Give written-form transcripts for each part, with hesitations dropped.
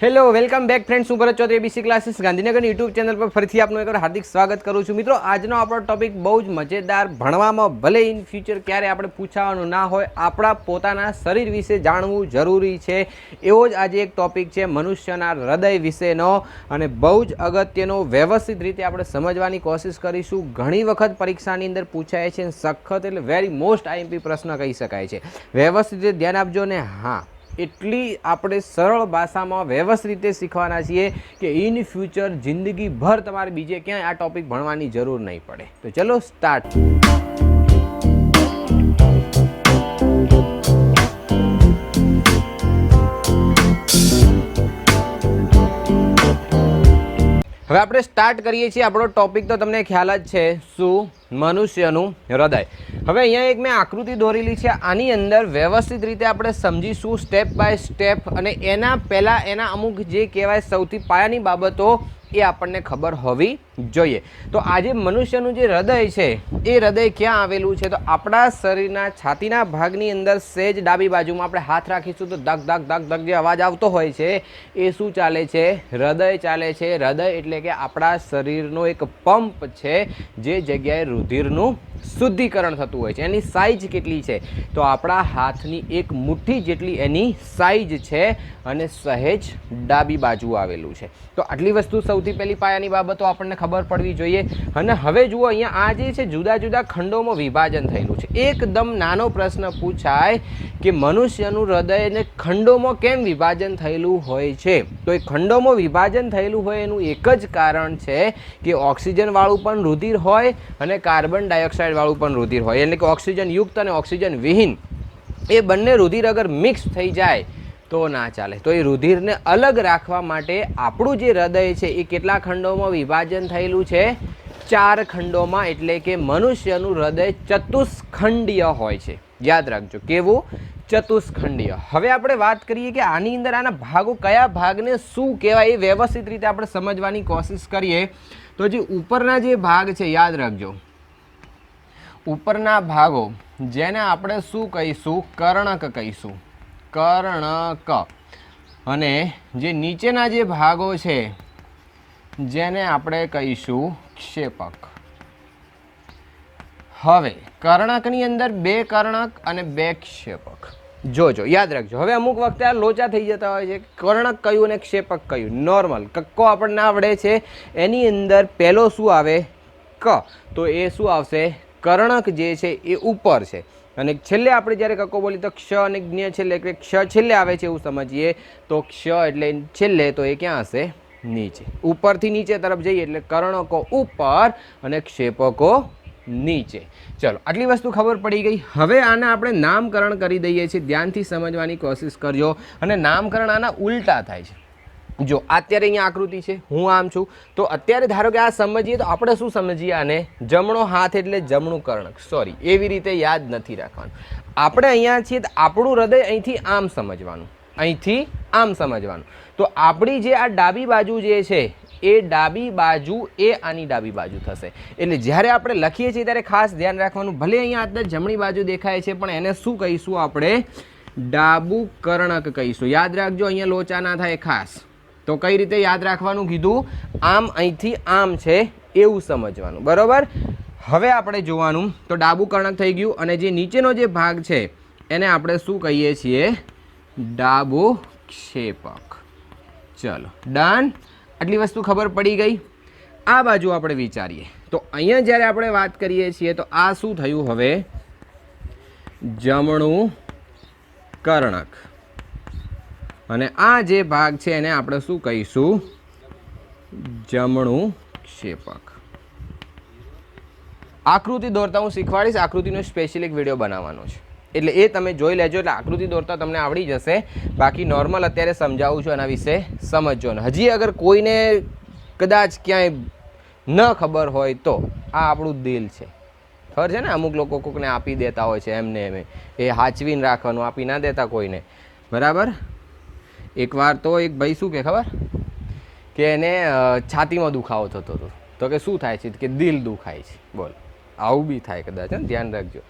Hello welcome back friends, હું Bharat Chaudhary ABC classes Gandhinagar YouTube channel પર ફરીથી આપનું એકવાર હાર્દિક સ્વાગત કરું છું. મિત્રો, આજનો આપણો ટોપિક બહુ જ મજેદાર, ભણવામાં ભલે ઇન ફ્યુચર ક્યારે આપણે પૂછાવાનું ના હોય, આપણા પોતાના શરીર વિશે જાણવું જરૂરી છે. એવો જ આજે એક ટોપિક છે મનુષ્યના હૃદય વિશેનો, અને બહુ જ અગત્યનો. વ્યવસ્થિત રીતે આપણે સમજવાની કોશિશ કરીશું. ઘણી વખત પરીક્ષાની અંદર પૂછાય છે, સખત એટલે વેરી મોસ્ટ આઈએમપી પ્રશ્ન કહી શકાય છે. વ્યવસ્થિત રીતે ધ્યાન આપજો ને. હા, એટલી આપણે સરળ ભાષામાં વ્યવસ્થિત રીતે શીખવાના છીએ કે ઇન ફ્યુચર જિંદગીભર તમારે બીજે ક્યાંય આ ટોપિક ભણવાની જરૂર નહીં પડે. તો ચલો સ્ટાર્ટ. હવે આપણે સ્ટાર્ટ કરીએ છીએ આપણો ટોપિક. તો તમને ખ્યાલ જ છે શું? મનુષ્યનું હૃદય. હવે અહીંયા એક મેં આકૃતિ દોરેલી છે. આની અંદર વ્યવસ્થિત રીતે આપણે સમજીશું સ્ટેપ બાય સ્ટેપ, અને એના પહેલાં એના અમુક જે કહેવાય સૌથી પાયાની બાબતો એ આપણને ખબર હોવી જોઈએ. તો આજે મનુષ્યનું જે હૃદય છે એ હૃદય ક્યાં આવેલું છે? તો આપણા શરીરના છાતીના ભાગની અંદર સહેજ ડાબી બાજુમાં આપણે હાથ રાખીશું તો ધક ધક ધક ધક જે અવાજ આવતો હોય છે એ શું ચાલે છે? હૃદય ચાલે છે. હૃદય એટલે કે આપણા શરીરનો એક પંપ છે જે જગ્યાએ રુધિરનું શુદ્ધિકરણ થતું હોય છે. એની સાઇઝ કેટલી છે? તો આપણા હાથની એક મુઠ્ઠી જેટલી એની સાઇઝ છે, અને સહેજ ડાબી બાજુ આવેલું છે. તો આટલી વસ્તુ સૌથી પહેલી પાયાની બાબતો આપણને ખબર પડવી જોઈએ. અને હવે જુઓ, અહીંયા આ જે છે જુદા જુદા ખંડોમાં વિભાજન થયેલું છે. એકદમ નાનો પ્રશ્ન પૂછાય કે મનુષ્યનું હૃદયને ખંડોમાં કેમ વિભાજન થયેલું હોય છે? તો એ ખંડોમાં વિભાજન થયેલું હોય એનું એક જ કારણ છે કે ઓક્સિજનવાળું પણ રુધિર હોય અને કાર્બન ડાયોક્સાઇડ વાળું પણ રુધિર હોય. એટલે કે ઓક્સિજન યુક્ત અને ઓક્સિજન વિહીન એ બંને રુધિર અગર મિક્સ થઈ જાય તો ના ચાલે. તો એ રુધિરને અલગ રાખવા માટે આપણું જે હૃદય છે એ કેટલા ખંડોમાં વિભાજન થયેલું છે? 4 ખંડોમાં. એટલે કે મનુષ્યનું હૃદય ચતુષ્ખંડીય હોય છે. યાદ રાખજો, કેવું? ચતુષ્ખંડીય. હવે આપણે વાત કરીએ કે આની અંદર આના ભાગો કયા ભાગને શું કહેવાય એ વ્યવસ્થિત રીતે આપણે સમજવાની કોશિશ કરીએ. તો જે ઉપરના જે ભાગ છે, યાદ રાખજો, ઉપરના ભાગો જેને આપણે શું કહીશું? કર્ણક કહીશું. કર્ણક. અને જે નીચેના જે ભાગો છે જેને આપણે કહીશું ક્ષેપક. હવે કર્ણકની અંદર 2 કર્ણક અને 2 ક્ષેપક. જોજો, યાદ રાખજો. હવે અમુક વખતે આ લોચા થઈ જતા હોય છે, કર્ણક કયું અને ક્ષેપક કયું. નોર્મલ કક્કો આપણને આવડે છે, એની અંદર પહેલો શું આવે? ક. તો એ શું આવશે? કર્ણક જે છે એ ઉપર છે, અને છેલ્લે આપણે જ્યારે કક્કો બોલી તો ક્ષ અને જ્ઞ છેલ્લે, એટલે ક્ષ છેલ્લે આવે છે એવું સમજીએ. તો ક્ષ એટલે છેલ્લે, તો એ ક્યાં હશે? નીચે. ઉપરથી નીચે તરફ જઈએ એટલે કર્ણકો ઉપર અને ક્ષેપકો નીચે. ચલો, આટલી વસ્તુ ખબર પડી ગઈ. હવે આને આપણે નામકરણ કરી દઈએ છીએ. ધ્યાનથી સમજવાની કોશિશ કરજો. અને નામકરણ આના ઉલટા થાય છે. જો અત્યારે અહીંયા આકૃતિ છે, હું આમ છું, તો અત્યારે ધારો કે આ સમજીએ તો આપણે શું સમજીએ? આને જમણો હાથ એટલે જમણું કર્ણક. સોરી, એવી રીતે યાદ નથી રાખવાનું. આપણે અહીંયા છીએ તો આપણું હૃદય અહીંથી આમ સમજવાનું, અહીંથી આમ સમજવાનું. તો આપણી જે આ ડાબી બાજુ જે છે એ ડાબી બાજુ એ આની ડાબી બાજુ થશે. એટલે જ્યારે આપણે લખીએ છીએ ત્યારે ખાસ ધ્યાન રાખવાનું. ભલે અહીંયા અત્યારે જમણી બાજુ દેખાય છે, પણ એને શું કહીશું આપણે? ડાબું કર્ણક કહીશું. યાદ રાખજો, અહીંયા લોચા ના થાય ખાસ. તો કઈ રીતે યાદ રાખવાનું કીધું? આમ અહીંથી આમ છે એવું સમજવાનું. બરાબર? હવે આપણે જોવાનું, તો ડાબું કર્ણક થઈ ગયું, અને જે નીચેનો જે ભાગ છે એને આપણે શું કહીએ છીએ? ડાબું ક્ષેપક. ચલો ડન. આટલી વસ્તુ ખબર પડી ગઈ. આ બાજુ આપણે વિચારીએ તો અહીંયા જ્યારે આપણે વાત કરીએ છીએ તો આ શું થયું? હવે જમણું કર્ણક, અને આ જે ભાગ છે એને આપણે શું કહીશું? જમણું ક્ષેપક. આકૃતિ દોરતા હું શીખવાડીશ. આકૃતિનો સ્પેશિયલ એક વિડીયો બનાવવાનો છે, એટલે એ તમે જોઈ લેજો. એટલે આકૃતિ દોરતા તમને આવડી જશે. બાકી નોર્મલ અત્યારે સમજાવું છું, એના વિશે સમજજો. ને હજી અગર કોઈને કદાચ ક્યાંય ન ખબર હોય તો આ આપણું દિલ છે. ખબર છે ને? અમુક લોકો કોઈને આપી દેતા હોય છે એમને એમ, એ હાચવીને રાખવાનું, આપી ના દેતા કોઈને. બરાબર? એકવાર તો એક ભાઈ શું કે ખબર, કે એને છાતીમાં દુખાવો થતો હતો. તો કે શું થાય છે? કે દિલ દુખાય છે. બોલ, આવું બી થાય કદાચ, ધ્યાન રાખજો.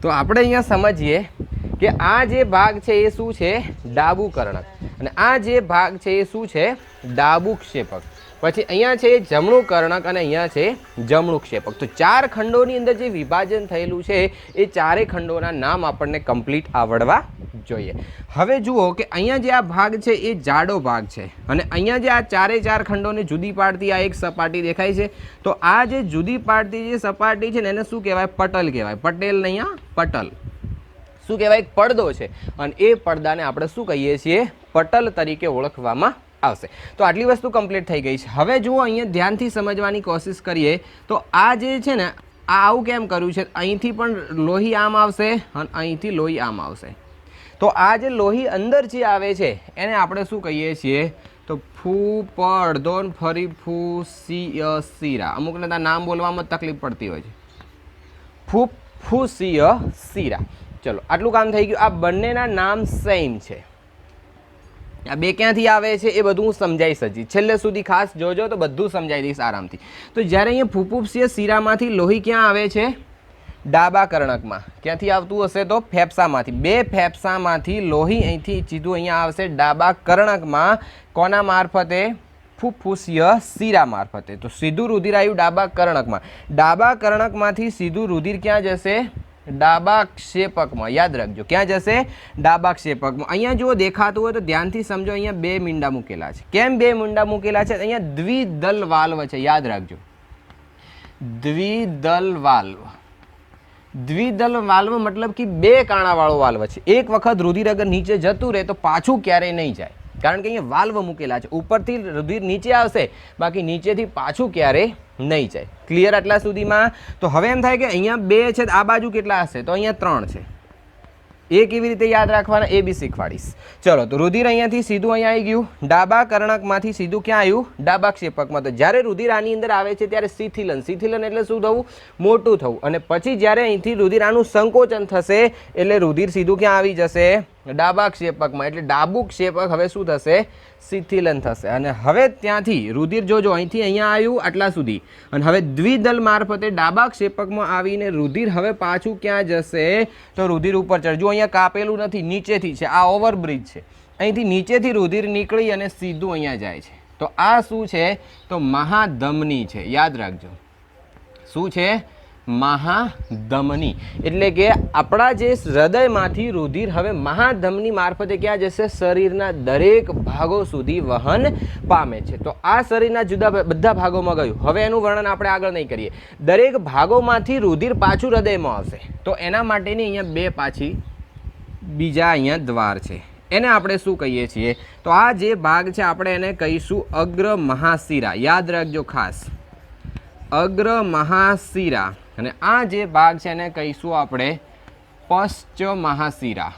તો આપણે અહીંયા સમજીએ કે આ જે ભાગ છે એ શું છે? ડાબું કર્ણક, અને આ જે ભાગ છે એ શું છે? ડાબું ક્ષેપક. પછી અહીંયા છે જમણું કર્ણક અને અહીંયા છે જમણું ક્ષેપક. તો 4 ખંડોની અંદર જે વિભાજન થયેલું છે એ 4 ખંડોના નામ આપણને કમ્પ્લીટ આવડવા જોઈએ. હવે જુઓ કે અહીંયા જે આ ભાગ છે એ જાડો ભાગ છે, અને અહીંયા જે આ 4 ખંડોને જુદી પાડતી આ એક સપાટી દેખાય છે. તો આ જે જુદી પાડતી જે સપાટી છે ને એને શું કહેવાય? પટલ કહેવાય. પટેલ નહીં, આ પટલ. શું કહેવાય? એક પડદો છે, અને એ પડદાને આપણે શું કહીએ છીએ? પટલ તરીકે ઓળખવામાં આવશે. તો આટલી વસ્તુ કમ્પ્લીટ થઈ ગઈ છે. હવે જુઓ અહીંયા ધ્યાનથી સમજવાની કોશિશ કરીએ તો આ જે છે ને આ આવું કેમ કર્યું છે? અહીંથી પણ લોહી આમ આવશે અને અહીંથી લોહી આમ આવશે. તો આ જે લોહી અંદર જે આવે છે એને આપણે શું કહીએ છીએ? તો ફૂ પડદો ફરી ફૂ શીરા. અમુકને ત્યાં નામ બોલવામાં તકલીફ પડતી હોય છે. ફૂફૂસીય શીરા. ચલો આટલું કામ થઈ ગયું. આ બંનેના નામ સેમ છે. આ બે ક્યાંથી આવે છે એ બધું હું સમજાવીશ હજી. છેલ્લે સુધી ખાસ જોજો તો બધું સમજાવી દઈશ આરામથી. તો જ્યારે અહીંયા ફૂફૂસીય શીરામાંથી લોહી ક્યાં આવે છે? ડાબા કર્ણકમાં. ક્યાંથી આવતું હશે? તો ફેફસામાંથી. 2 ફેફસામાંથી લોહી અહીંથી સીધું અહીંયા આવશે ડાબા કર્ણકમાં. કોના મારફતે? ફૂફૂસીય શીરા મારફતે. તો સીધું રુધિર આવ્યું ડાબા કર્ણકમાં. ડાબા કર્ણકમાંથી સીધું રુધિર ક્યાં જશે? ડાબા ક્ષેપકમાં. યાદ રાખજો ક્યાં જશે? ડાબા ક્ષેપકમાં. અહીંયા જો દેખાતું હોય તો ધ્યાનથી સમજો. અહીંયા 2 મીંડા મૂકેલા છે. કેમ 2 મીંડા મૂકેલા છે? અહીંયા દ્વિદલ વાલ્વ છે. યાદ રાખજો, દ્વિદલ વાલ્વ. દ્વિદલ વાલ્વ મતલબ કે 2 કાણાવાળો વાલ્વ છે. એક વખત રુધિર અગર નીચે જતું રહે તો પાછું ક્યારેય નહીં જાય, કારણ કે અહીંયા વાલ્વ મૂકેલા છે. ઉપરથી રુધિર નીચે આવશે, બાકી નીચેથી પાછું ક્યારેય નહીં જાય. ક્લિયર આટલા સુધીમાં? તો હવે એમ થાય કે અહીંયા 2 છે, આ બાજુ કેટલા હશે? તો અહીંયા 3 છે. એ કેવી રીતે યાદ રાખવાના એ બી શીખવાડીશ. ચલો, તો રુધિર અહીંયાથી સીધું અહીંયા આવી ગયું ડાબા કર્ણકમાંથી સીધું ક્યાં આવ્યું? ડાબા ક્ષેપકમાં. તો જ્યારે રુધિર આની અંદર આવે છે ત્યારે શિથિલન. શિથિલન એટલે શું થવું? મોટું થવું. અને પછી જ્યારે અહીંથી રુધિર આનું સંકોચન થશે એટલે રુધિર સીધું ક્યાં આવી જશે? ડાબા ક્ષેપકમાં. એટલે ડાબું ક્ષેપક હવે શું થશે? શિથિલન થશે. અને હવે ત્યાંથી રુધિર જોજો અહીંથી અહીંયા આવ્યું આટલા સુધી, અને હવે દ્વિદલ મારફતે ડાબા ક્ષેપકમાં આવીને રુધિર હવે પાછું ક્યાં જશે? તો રુધિર ઉપર ચડજો. અહીંયા કાપેલું નથી, નીચેથી છે. આ ઓવરબ્રિજ છે. અહીંથી નીચેથી રુધિર નીકળી અને સીધું અહીંયા જાય છે. તો આ શું છે? તો મહાધમની છે. યાદ રાખજો શું છે? મહાધમની. એટલે કે આપણા જે હૃદયમાંથી રુધિર હવે મહાધમની મારફતે ક્યાં જશે? શરીરના દરેક ભાગો સુધી વહન પામે છે. તો આ શરીરના જુદા બધા ભાગોમાં ગયું. હવે એનું વર્ણન આપણે આગળ નહીં કરીએ. દરેક ભાગોમાંથી રુધિર પાછું હૃદયમાં આવશે. તો એના માટેની અહીંયા 2 પાછી બીજા અહીંયા દ્વાર છે. એને આપણે શું કહીએ છીએ? તો આ જે ભાગ છે આપણે એને કહીશું અગ્ર મહાશિરા. યાદ રાખજો ખાસ, અગ્ર મહાશિરા. અને આ જે ભાગ છે એને કહીશું આપણે પશ્ચ મહાશિરા.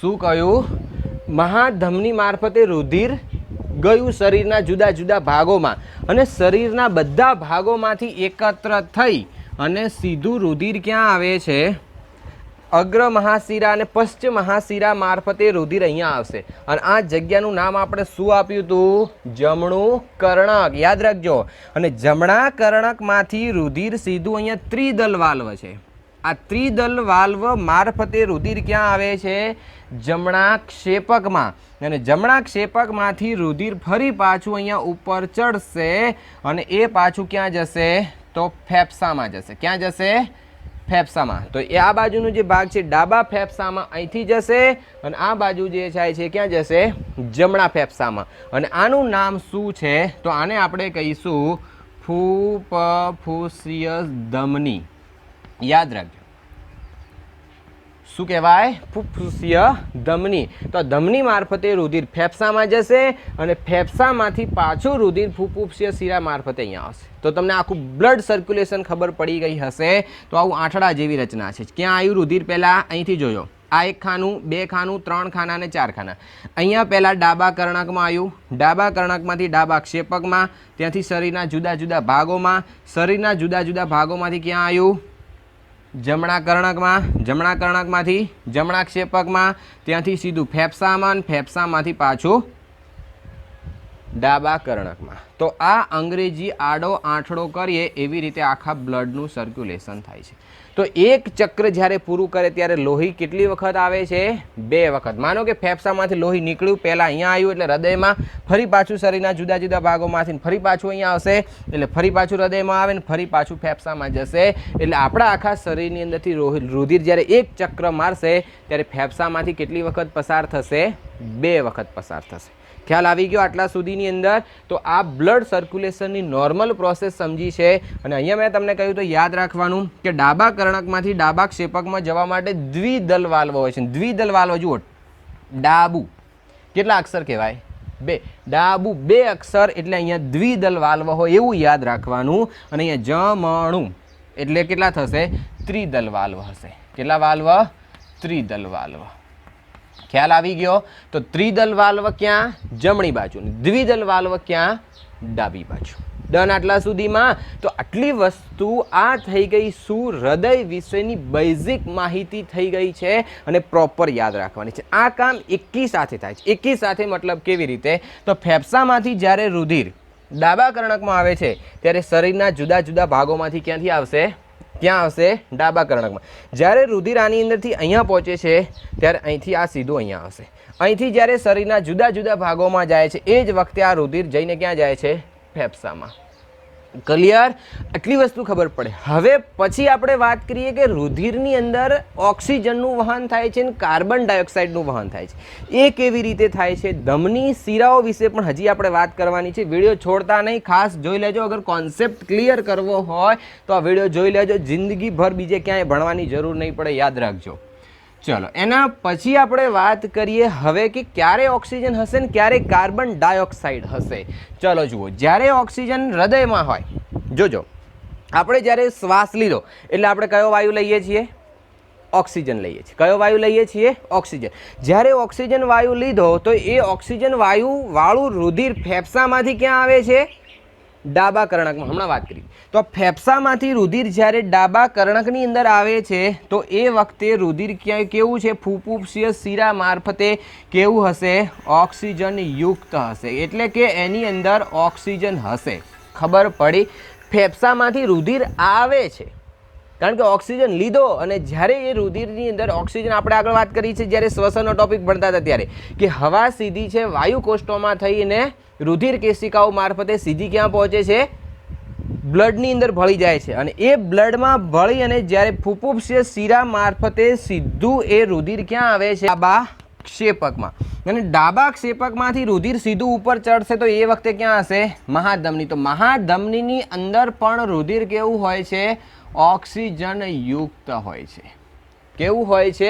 શું કહ્યું? મહાધમની મારફતે રુધિર ગયું શરીરના જુદા જુદા ભાગોમાં, અને શરીરના બધા ભાગોમાંથી એકત્ર થઈ અને સીધું રુધિર ક્યાં આવે છે? અગ્ર મહાશિરા અને પશ્ચિમ મહાશિરા મારફતે રુધિર અહીંયા આવશે. અને આ જગ્યાનું નામ આપણે શું આપ્યું હતું? જમણું કર્ણક. યાદ રાખજો. અને જમણા કર્ણકમાંથી રુધિર સીધું અહીંયા ત્રિદલ વાલ્વ છે. આ ત્રિદલ વાલ્વ મારફતે રુધિર ક્યાં આવે છે? જમણા ક્ષેપકમાં. અને જમણા ક્ષેપકમાંથી રુધિર ફરી પાછું અહીંયા ઉપર ચડશે અને એ પાછું ક્યાં જશે? તો ફેફસામાં જશે. ક્યાં જશે? ફેફસામાં. તો એ આ બાજુનું જે ભાગ છે ડાબા ફેફસામાં અહીંથી જશે, અને આ બાજુ જે થાય છે ક્યાં જશે? જમણા ફેફસામાં. અને આનું નામ શું છે? તો આને આપણે કહીશું ફૂફૂસીય ધમની. યાદ રાખજો શું કહેવાય? ફૂફૂસીય ધમની. તો ધમની મારફતે રુધિર ફેફસામાં જશે અને ફેફસામાંથી પાછું રુધિર ફૂફૂસીય શિરા મારફતે અહીંયા આવશે. તો તમને આખું બ્લડ સર્ક્યુલેશન ખબર પડી ગઈ હશે. તો આવું આંઠડા જેવી રચના છે. ક્યાં આવ્યું રુધિર? પહેલાં અહીંથી જોયો. આ 1 ખાનું, 2 ખાનું, 3 ખાના અને 4 ખાના. અહીંયા પહેલાં ડાબા કર્ણકમાં આવ્યું. ડાબા કર્ણકમાંથી ડાબા ક્ષેપકમાં, ત્યાંથી શરીરના જુદા જુદા ભાગોમાં, શરીરના જુદા જુદા ભાગોમાંથી ક્યાં આવ્યું? જમણા કર્ણકમાં. જમણા કર્ણકમાંથી જમણા ક્ષેપકમાં, ત્યાંથી સીધું ફેફસામાં, ફેફસામાંથી પાછું ડાબા કર્ણકમાં. તો આ અંગ્રેજી આડો આંઠડો કરીએ એવી રીતે આખા બ્લડનું સર્ક્યુલેશન થાય છે. તો એક ચક્ર જ્યારે પૂરું કરે ત્યારે લોહી કેટલી વખત આવે છે? 2 વખત. માનો કે ફેફસામાંથી લોહી નીકળ્યું, પહેલાં અહીંયા આવ્યું એટલે હૃદયમાં, ફરી પાછું શરીરના જુદા જુદા ભાગોમાંથી ફરી પાછું અહીંયા આવશે એટલે ફરી પાછું હૃદયમાં આવે ને ફરી પાછું ફેફસામાં જશે. એટલે આપણા આખા શરીરની અંદરથી રુધિર જ્યારે એક ચક્ર મારશે ત્યારે ફેફસામાંથી કેટલી વખત પસાર થશે? 2 વખત પસાર થશે. ખ્યાલ આવી ગયો આટલા સુધીની અંદર? તો આ બ્લડ સર્ક્યુલેશનની નોર્મલ પ્રોસેસ સમજી છે. અને અહીંયા મેં તમને કહ્યું તો યાદ રાખવાનું કે ડાબા કર્ણકમાંથી ડાબા ક્ષેપકમાં જવા માટે દ્વિદલ વાલ્વ હોય છે. દ્વિદલ વાલ્વ જુઓ, ડાબુ કેટલા અક્ષર કહેવાય? 2. ડાબુ 2 અક્ષર એટલે અહીંયા દ્વિદલ વાલ્વ હોય એવું યાદ રાખવાનું. અને અહીંયા જમણું એટલે કેટલા થશે? ત્રિદલ વાલ્વ હશે. કેટલા વાલ્વ? ત્રિદલ વાલ્વ. ખ્યાલ આવી ગયો? તો ત્રિદલ વાલ્વ ક્યાં? જમણી બાજુ. દ્વિદલ વાલ્વ ક્યાં? ડાબી બાજુ. ડન આટલા સુધીમાં? તો આટલી વસ્તુ આ થઈ ગઈ શું? હૃદય વિશેની બેઝિક માહિતી થઈ ગઈ છે અને પ્રોપર યાદ રાખવાની છે. આ કામ એકી સાથે થાય છે. એકી સાથે મતલબ કેવી રીતે? તો ફેફસામાંથી જ્યારે રુધિર ડાબા કર્ણકમાં આવે છે ત્યારે શરીરના જુદા જુદા ભાગોમાંથી ક્યાંથી આવશે? ક્યાં આવશે? ડાબા કર્ણકમાં. જ્યારે રુધિર આની અંદરથી અહીંયા પહોંચે છે ત્યારે અહીંથી આ સીધું અહીંયા આવશે. અહીંથી જ્યારે શરીરના જુદા જુદા ભાગોમાં જાય છે એ જ વખતે આ રુધિર જઈને ક્યાં જાય છે? ફેફસામાં. ક્લિયર? આટલી વસ્તુ ખબર પડે. હવે પછી આપણે વાત કરીએ કે રુધિરની અંદર ઓક્સિજનનું વહન થાય છે અને કાર્બન ડાયોક્સાઇડનું વહન થાય છે. એ કેવી રીતે થાય છે? ધમની શિરાઓ વિશે પણ હજી આપણે વાત કરવાની છે. વિડીયો છોડતા નહીં, ખાસ જોઈ લેજો. અગર કોન્સેપ્ટ ક્લિયર કરવો હોય તો આ વિડીયો જોઈ લેજો. જિંદગીભર બીજે ક્યાંય ભણવાની જરૂર નહીં પડે, યાદ રાખજો. ચલો, એના પછી આપણે વાત કરીએ હવે કે ક્યારે ઓક્સિજન હશે ને ક્યારે કાર્બન ડાયોક્સાઇડ હશે. ચલો જુઓ, જ્યારે ઓક્સિજન હૃદયમાં હોય, જોજો આપણે જ્યારે શ્વાસ લીધો એટલે આપણે કયો વાયુ લઈએ છીએ? ઓક્સિજન લઈએ છીએ. કયો વાયુ લઈએ છીએ? ઓક્સિજન. જ્યારે ઓક્સિજન વાયુ લીધો તો એ ઓક્સિજન વાયુ વાળું રુધિર ફેફસામાંથી ક્યાં આવે છે? ડાબા કર્ણકમાં. હમણાં વાત કરી. તો ફેફસામાંથી રુધિર જ્યારે ડાબા કર્ણકની અંદર આવે છે તો એ વખતે રુધિર ક્યાંય કેવું છે? ફૂફૂસીય શિરા મારફતે કેવું હશે? ઓક્સિજન યુક્ત હશે. એટલે કે એની અંદર ઓક્સિજન હશે. ખબર પડી? ફેફસામાંથી રુધિર આવે છે કારણ કે ઓક્સિજન લીધો અને જ્યારે એ રુધિરની અંદર ઓક્સિજન, આપણે આગળ વાત કરી છે જ્યારે શ્વસનનો ટોપિક ભણતા હતા ત્યારે, કે હવા સીધી છે વાયુકોષ્ઠોમાં થઈને રુધિર કેશિકાઓ મારફતે સીધી ક્યાં પહોંચે છે? બ્લડની અંદર ભળી જાય છે. અને એ બ્લડમાં ભળી અને જ્યારે ફૂફૂસીય શિરા મારફતે સીધું એ રુધિર ક્યાં આવે છે? ડાબા ક્ષેપકમાં. અને ડાબા ક્ષેપકમાંથી રુધિર સીધું ઉપર ચડશે તો એ વખતે ક્યાં હશે? મહાધમની. તો મહાધમનીની અંદર પણ રુધિર કેવું હોય છે? ઓક્સિજન યુક્ત હોય છે. કેવું હોય છે?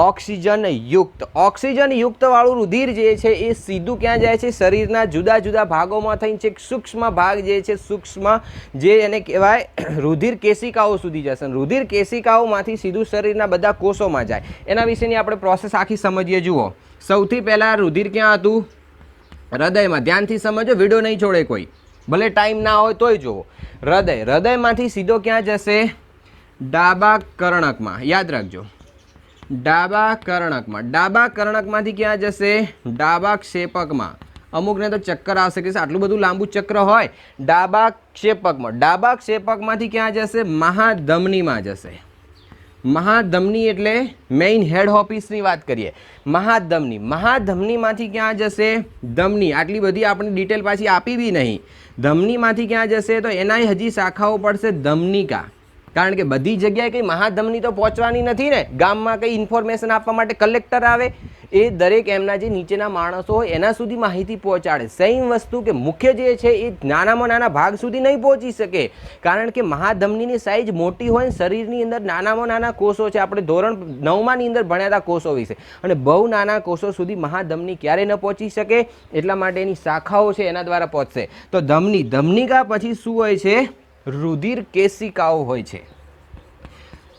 ઓક્સિજન યુક્ત. ઓક્સિજન યુક્ત વાળું રુધિર જે છે એ સીધું ક્યાં જાય છે? શરીરના જુદા જુદા ભાગોમાં થઈને છે સૂક્ષ્મ ભાગ જે છે, સૂક્ષ્મ જે એને કહેવાય રુધિર કેશિકાઓ સુધી જશે. રુધિર કેશિકાઓમાંથી સીધું શરીરના બધા કોષોમાં જાય. એના વિશેની આપણે પ્રોસેસ આખી સમજીએ. જુઓ, સૌથી પહેલાં રુધિર ક્યાં હતું? હૃદયમાં. ધ્યાનથી સમજો, વિડીયો નહીં છોડે કોઈ, ભલે ટાઈમ ના હોય તોય જુઓ. હૃદય. હૃદયમાંથી સીધો ક્યાં જશે? ડાબા કર્ણકમાં. યાદ રાખજો, ડાબા કર્ણકમાં. ડાબા કર્ણકમાંથી ક્યાં જશે? ડાબા ક્ષેપકમાં. અમુકને તો ચક્કર આવશે કે આટલું બધું લાંબુ ચક્ર હોય. ડાબા ક્ષેપકમાં. ડાબા ક્ષેપકમાંથી ક્યાં જશે? મહાધમનીમાં જશે. મહાધમની એટલે મેઇન હેડ ઓફિસની વાત કરીએ. મહાધમની. મહાધમનીમાંથી ક્યાં જશે? ધમની. આટલી બધી આપણે ડિટેલ પાછી આપી બી નહીં. ધમનીમાંથી ક્યાં જશે? તો એના હજી શાખાઓ પડશે ધમનિકા. કારણ કે બધી જગ્યાએ કંઈ મહાધમની તો પહોંચવાની નથી ને. ગામમાં કંઈ ઇન્ફોર્મેશન આપવા માટે કલેક્ટર આવે, એ દરેક એમના જે નીચેના માણસો હોય એના સુધી માહિતી પહોંચાડે. સેમ વસ્તુ કે મુખ્ય જે છે એ નાનામાં નાના ભાગ સુધી નહીં પહોંચી શકે. કારણ કે મહાધમનીની સાઇઝ મોટી હોય, શરીરની અંદર નાનામાં નાના કોષો છે. આપણે ધોરણ 9ની અંદર ભણ્યા હતા કોષો વિશે, અને બહુ નાના કોષો સુધી મહાધમની ક્યારે ન પહોંચી શકે. એટલા માટે એની શાખાઓ છે એના દ્વારા પહોંચશે. તો ધમની. ધમનિકા પછી શું હોય છે? રુધિર કેશિકાઓ હોય છે.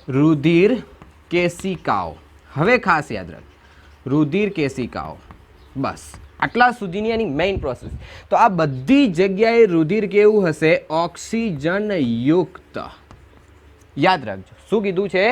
રુધિર કેશિકાઓ. હવે ખાસ યાદ રાખ, રુધિર કેશિકાઓ. બસ આટલા સુધીની એની મેઇન પ્રોસેસ. તો આ બધી જગ્યાએ રુધિર કેવું હશે? ઓક્સિજન યુક્ત. યાદ રાખજો શું કીધું છે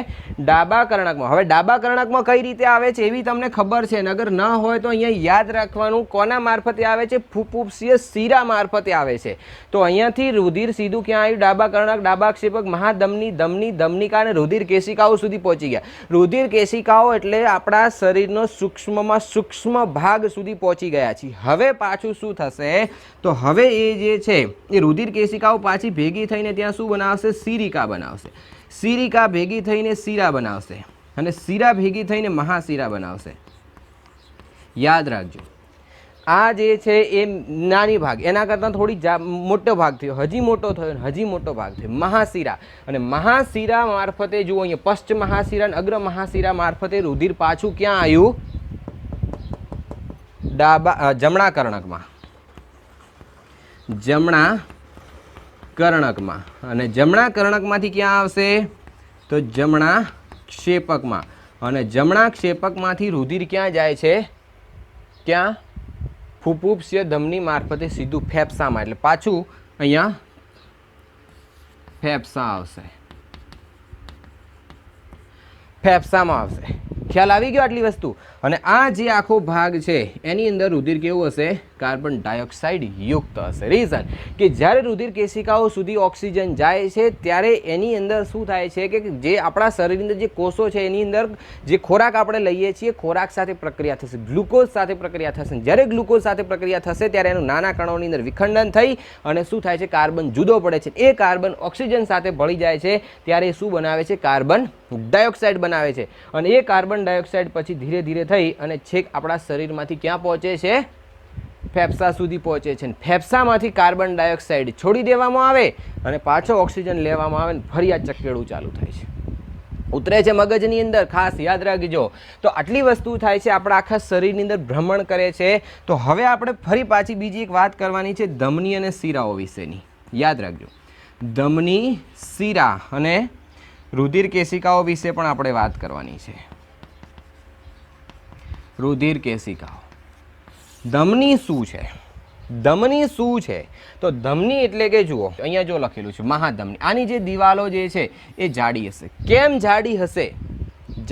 ડાબા કર્ણકમાં. હવે ડાબા કર્ણકમાં કઈ રીતે આવે છે એવી તમને ખબર છે ને, અગર ન હોય તો અહીંયા યાદ રાખવાનું કોના મારફતે આવે છે, ફુફુક્ષીય શિરા મારફતે આવે છે. તો અહીંયાથી રુધિર સીધું ક્યાં આવ્યું, ડાબા કર્ણક, ડાબા ક્ષેપક, મહાધમની, ધમની, ધમનિકા અને રુધિર કેશિકાઓ સુધી પહોંચી ગયા. રુધિર કેશિકાઓ એટલે આપણા શરીરનો સૂક્ષ્મમાં સૂક્ષ્મ ભાગ સુધી પહોંચી ગયા છે. હવે પાછું શું થશે, તો હવે એ જે છે એ રુધિર કેશિકાઓ પાછી ભેગી થઈને ત્યાં શું બનાવશે, સિરિકા બનાવશે. સિરિકા ભેગી થઈને શિરા બનાવશે અને શિરા ભેગી થઈને મહાશિરા બનાવશે. યાદ રાખજો આ જે છે એ નાની ભાગ, એના કરતાં થોડી મોટો ભાગ થયો, હજી મોટો થયો ને હજી મોટો ભાગ થયો, મહાશિરા. અને મહાશિરા મારફતે જુઓ અહીંયા પશ્ચ મહાશિરા અને અગ્ર મહાશિરા મારફતે રુધિર પાછું ક્યાં આવ્યું, જમણા કર્ણકમાં, જમણા કર્ણકમાં. અને જમણા કર્ણકમાંથી ક્યાં આવશે, તો જમણા ક્ષેપકમાં. અને જમણા ક્ષેપકમાંથી રુધિર ક્યાં જાય છે, ક્યાં, ફુફુક્ષીય ધમની મારફતે સીધું ફેફસામાં. એટલે પાછું અહીંયા ફેફસા આવશે, ફેફસામાં આવશે. ખ્યાલ આવી ગયો આટલી વસ્તુ. અને આ જે આખો ભાગ છે એની અંદર રુધિર કેવું હશે, કાર્બન ડાયોક્સાઇડ યુક્ત હશે. રીઝન કે જ્યારે રુધિર કેશિકાઓ સુધી ઓક્સિજન જાય છે ત્યારે એની અંદર શું થાય છે કે જે આપણા શરીરની અંદર જે કોષો છે એની અંદર જે ખોરાક આપણે લઈએ છીએ ખોરાક સાથે પ્રક્રિયા થશે, ગ્લુકોઝ સાથે પ્રક્રિયા થશે. જ્યારે ગ્લુકોઝ સાથે પ્રક્રિયા થશે ત્યારે એનું નાના કણોની અંદર વિખંડન થઈ અને શું થાય છે, કાર્બન જુદો પડે છે. એ કાર્બન ઓક્સિજન સાથે ભળી જાય છે ત્યારે શું બનાવે છે, કાર્બન ડાયોક્સાઇડ બનાવે છે. અને એ કાર્બન ડાયોક્સાઇડ પછી ધીરે ધીરે થઈ અને છેક આપણા શરીરમાંથી ક્યાં પહોંચે છે, ફેફસા સુધી પહોંચે છે. ફેફસામાંથી કાર્બન ડાયોક્સાઇડ છોડી દેવામાં આવે અને પાછો ઓક્સિજન લેવામાં આવે ને ફરી આ ચક્કેડું ચાલુ થાય છે, ઉતરે છે મગજની અંદર. ખાસ યાદ રાખજો. તો આટલી વસ્તુ થાય છે, આપણા આખા શરીરની અંદર ભ્રમણ કરે છે. તો હવે આપણે ફરી પાછી બીજી એક વાત કરવાની છે ધમની અને શિરાઓ વિશેની. યાદ રાખજો ધમની, શિરા અને રુધિર કેશિકાઓ વિશે પણ આપણે વાત કરવાની છે. રુધિર કેશિકાઓ, ધમની શું છે, ધમની શું છે, તો ધમની એટલે કે જુઓ અહીંયા જો લખેલું છે મહાધમની. આની જે દિવાલો જે છે એ જાડી હશે. કેમ જાડી હશે,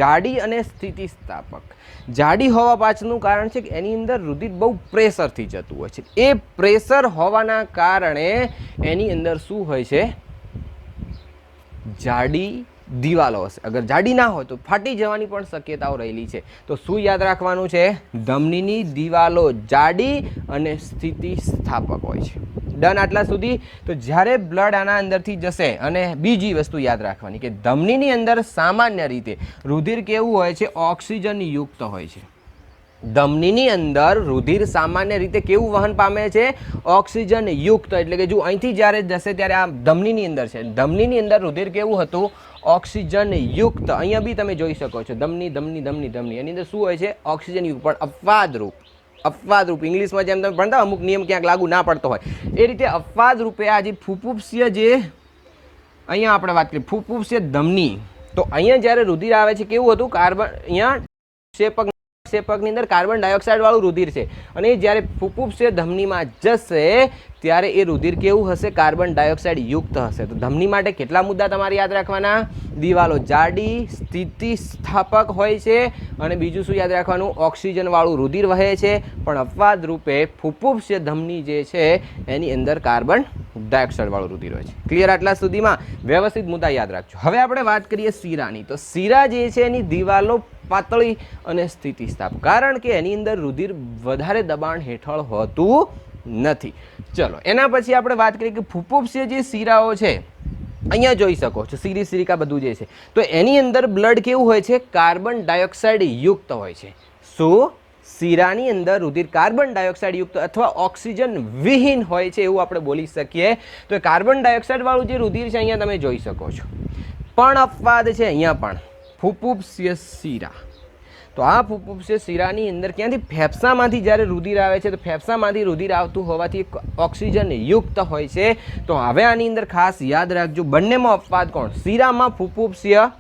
જાડી અને સ્થિતિસ્થાપક. જાડી હોવા પાછળનું કારણ છે કે એની અંદર રુધિર બહુ પ્રેશરથી જતું હોય છે. એ પ્રેશર હોવાના કારણે એની અંદર શું હોય છે, જાડી દિવાલો હશે. અગર જાડી ના હોય તો ફાટી જવાની પણ શક્યતાઓ રહેલી છે. તો શું યાદ રાખવાનું છે, ધમનીની દિવાલો જાડી અને સ્થિતિસ્થાપક હોય છે. ડન આટલા સુધી. તો જ્યારે બ્લડ આના અંદરથી જશે, અને બીજી વસ્તુ યાદ રાખવાની કે ધમનીની અંદર સામાન્ય રીતે રુધિર કેવું હોય છે, ઓક્સિજન યુક્ત હોય છે. ધમનીની અંદર રુધિર સામાન્ય રીતે કેવું વહન પામે છે, ઓક્સિજન યુક્ત. એટલે કે જો અહીંથી જ્યારે જશે ત્યારે આ ધમનીની અંદર છે, ધમનીની અંદર રુધિર કેવું હતું, ઓક્સિજન યુક્ત. અહીંયા બી તમે જોઈ શકો છો ધમની ધમની ધમની ધમની, એની અંદર શું હોય છે, ઓક્સિજન યુક્ત. પણ અપવાદરૂપ, અપવાદરૂપ ઇંગ્લિશમાં જેમ તમે ભણતા અમુક નિયમ ક્યાંક લાગુ ના પડતો હોય એ રીતે અપવાદ રૂપે આ જે ફુફુક્ષીય જે અહીંયા આપણે વાત કરીએ ફુફુક્ષીય ધમની, તો અહીંયા જ્યારે રુધિર આવે છે કેવું હતું, કાર્બન, અહીંયા ક્ષેપકની અંદર કાર્બન ડાયોક્સાઇડ વાળું રુધિર છે. અને જ્યારે ફુફુક્ષીય ધમનીમાં જશે ત્યારે એ રુધિર કેવું હશે, કાર્બન ડાયોક્સાઇડ યુક્ત હશે. તો ધમની માટે કેટલા મુદ્દા તમારે યાદ રાખવાના, દિવાલો જાડી, સ્થિતિસ્થાપક હોય છે, અને બીજું શું યાદ રાખવાનું, ઓક્સિજન વાળું રુધિર વહે છે. પણ અપવાદ રૂપે ફુફુક્ષીય ધમની જે છે એની અંદર કાર્બન ડાયોક્સાઇડ વાળું રુધિર હોય છે. ક્લિયર આટલા સુધીમાં? વ્યવસ્થિત મુદ્દા યાદ રાખજો. હવે આપણે વાત કરીએ શિરાની. તો શિરા જે છે એની દિવાલો પાતળી અને સ્થિતિસ્થાપક, કારણ કે એની અંદર રુધિર વધારે દબાણ હેઠળ હોતું નથી. ચલો એના પછી આપણે વાત કરીએ કે ફુફુક્ષીય જે શિરાઓ છે, અહીંયા જોઈ શકો છો સિરી સિરિકા બધું જે છે, તો એની અંદર બ્લડ કેવું હોય છે, કાર્બન ડાયોક્સાઇડ યુક્ત હોય છે. શું, શિરાની અંદર રુધિર કાર્બન ડાયોક્સાઇડ યુક્ત અથવા ઓક્સિજન વિહીન હોય છે એવું આપણે બોલી શકીએ. તો કાર્બન ડાયોક્સાઇડ વાળું જે રુધિર છે અહીંયા તમે જોઈ શકો છો. પણ અપવાદ છે અહીંયા પણ, ફુફુક્ષીય શિરા. તો આ ફુફુક્ષીય શિરાની અંદર ક્યાંથી, ફેફસામાંથી જ્યારે રુધિર આવે છે તો ફેફસામાંથી રુધિર આવતું હોવાથી ઓક્સિજન યુક્ત હોય છે. તો હવે આની અંદર ખાસ યાદ રાખજો, બંનેમાં અપવાદ કોણ, શિરામાં ફુફુક્ષીય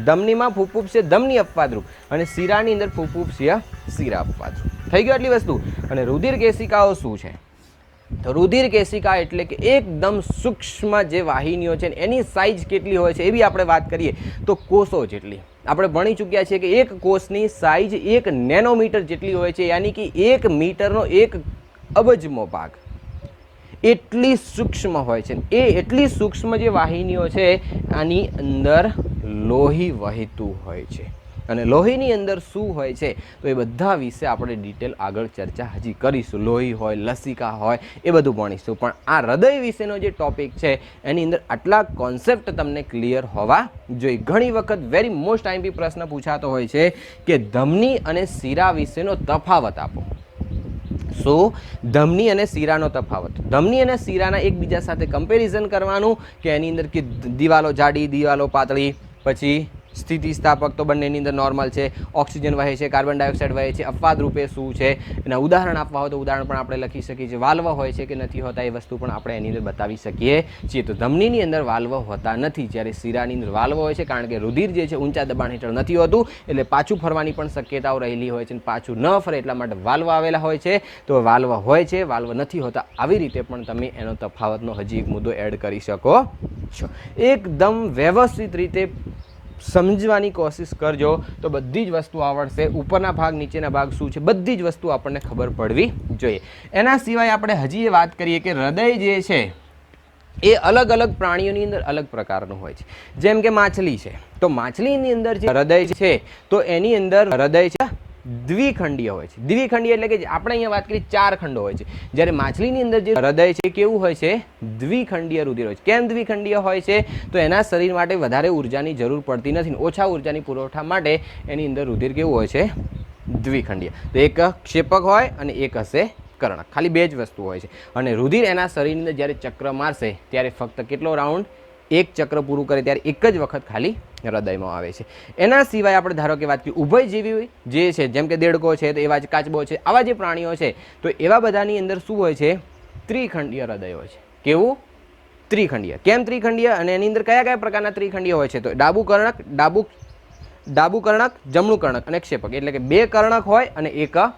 ધમનીમાં ફુફુક્ષીય ધમની અપવાદરૂપ અને શિરાની અંદર ફુફુક્ષીય શિરા અપવાદરૂપ. થઈ ગયો આટલી વસ્તુ. અને રુધિર કેશિકાઓ શું છે, તો રુધિર કેશિકા એટલે કે એકદમ સૂક્ષ્મ જે વાહિનીઓ છે એની સાઇઝ કેટલી હોય છે એ બી આપણે વાત કરીએ તો કોષો જેટલી. આપણે ભણી ચૂક્યા છીએ કે એક કોષની સાઇઝ 1 નેનોમીટર જેટલી હોય છે, યાની કે 1 મીટરનો 1 અબજમો ભાગ. એટલી સૂક્ષ્મ હોય છે. એ એટલી સૂક્ષ્મ જે વાહિનીઓ છે આની અંદર લોહી વહેતું હોય છે. અને લોહીની અંદર શું હોય છે તો એ બધા વિશે આપણે ડિટેલ આગળ ચર્ચા હજી કરીશું. લોહી હોય, લસિકા હોય, એ બધું ભણીશું. પણ આ હૃદય વિશેનો જે ટોપિક છે એની અંદર આટલા કોન્સેપ્ટ તમને ક્લિયર હોવા જોઈએ. ઘણી વખત વેરી મોસ્ટ ટાઈમથી પ્રશ્ન પૂછાતો હોય છે કે ધમની અને શિરા વિશેનો તફાવત આપો. શું? ધમની અને શિરાનો તફાવત. ધમની અને શિરાના એકબીજા સાથે કમ્પેરિઝન કરવાનું કે એની અંદર કે દિવાલો જાડી, દિવાલો પાતળી, પછી સ્થિતિસ્થાપક તો બંનેની અંદર નોર્મલ છે, ઓક્સિજન વહે છે, કાર્બન ડાયોક્સાઇડ વહે છે, અપવાદ રૂપે શું છે, એના ઉદાહરણ આપવા હોય તો ઉદાહરણ પણ આપણે લખી શકીએ છીએ. વાલ્વ હોય છે કે નથી હોતા એ વસ્તુ પણ આપણે એની અંદર બતાવી શકીએ છીએ. તો ધમનીની અંદર વાલ્વ હોતા નથી, જ્યારે શિરાની અંદર વાલ્વ હોય છે, કારણ કે રુધિર જે છે ઊંચા દબાણ હેઠળ નથી હોતું, એટલે પાછું ફરવાની પણ શક્યતાઓ રહેલી હોય છે અને પાછું ન ફરે એટલા માટે વાલ્વ આવેલા હોય છે. તો વાલ્વ હોય છે, વાલ્વ નથી હોતા. આવી રીતે પણ તમે એનો તફાવતનો હજી એક મુદ્દો એડ કરી શકો છો. એકદમ વ્યવસ્થિત રીતે સમજવાની કોશિશ કરજો તો બધી જ વસ્તુ આવડશે. ઉપરના ભાગ, નીચેના ભાગ શું છે, બધી જ વસ્તુ આપણને ખબર પડવી જોઈએ. એના સિવાય આપણે હજી એ વાત કરીએ કે હૃદય જે છે એ અલગ અલગ પ્રાણીઓની અંદર અલગ પ્રકારનું હોય છે. જેમ કે માછલી છે, તો માછલીની અંદર જે હૃદય છે તો એની અંદર હૃદય છે દ્વિખંડીય હોય છે. દ્વિખંડીય એટલે કે આપણે અહીંયા વાત કરીએ 4 ખંડો હોય છે, જ્યારે માછલીની અંદર જે હૃદય છે કેવું હોય છે? દ્વિખંડીય રુધિર હોય છે. કેમ દ્વિખંડીય હોય છે? તો એના શરીર માટે વધારે ઉર્જાની જરૂર પડતી નથી, ઓછા ઉર્જાની પુરવઠા માટે એની અંદર રુધિર કેવું હોય છે? દ્વિખંડીય. તો એક ક્ષેપક હોય અને એક હશે કર્ણક. ખાલી 2 જ વસ્તુ હોય છે. અને રુધિર એના શરીરની અંદર જ્યારે ચક્ર મારશે ત્યારે ફક્ત કેટલો રાઉન્ડ? એક ચક્ર પૂરું કરે ત્યારે એક જ વખત ખાલી હૃદયમાં આવે છે. એના સિવાય આપણે ધારો કે વાત કરીએ ઉભયજીવી જે છે, જેમ કે દેડકો છે, તો એવા જ કાચબો છે, આવા જે પ્રાણીઓ છે તો એવા બધાની અંદર શું હોય છે? ત્રિખંડીય હૃદય હોય છે. કેવું? ત્રિખંડીય. કેમ ત્રિખંડીય? અને એની અંદર કયા કયા પ્રકારના ત્રિખંડીય હોય છે? તો ડાબુ કર્ણક, ડાબુ કર્ણક, જમણું કર્ણક અને ક્ષેપક. એટલે કે 2 કર્ણક હોય અને 1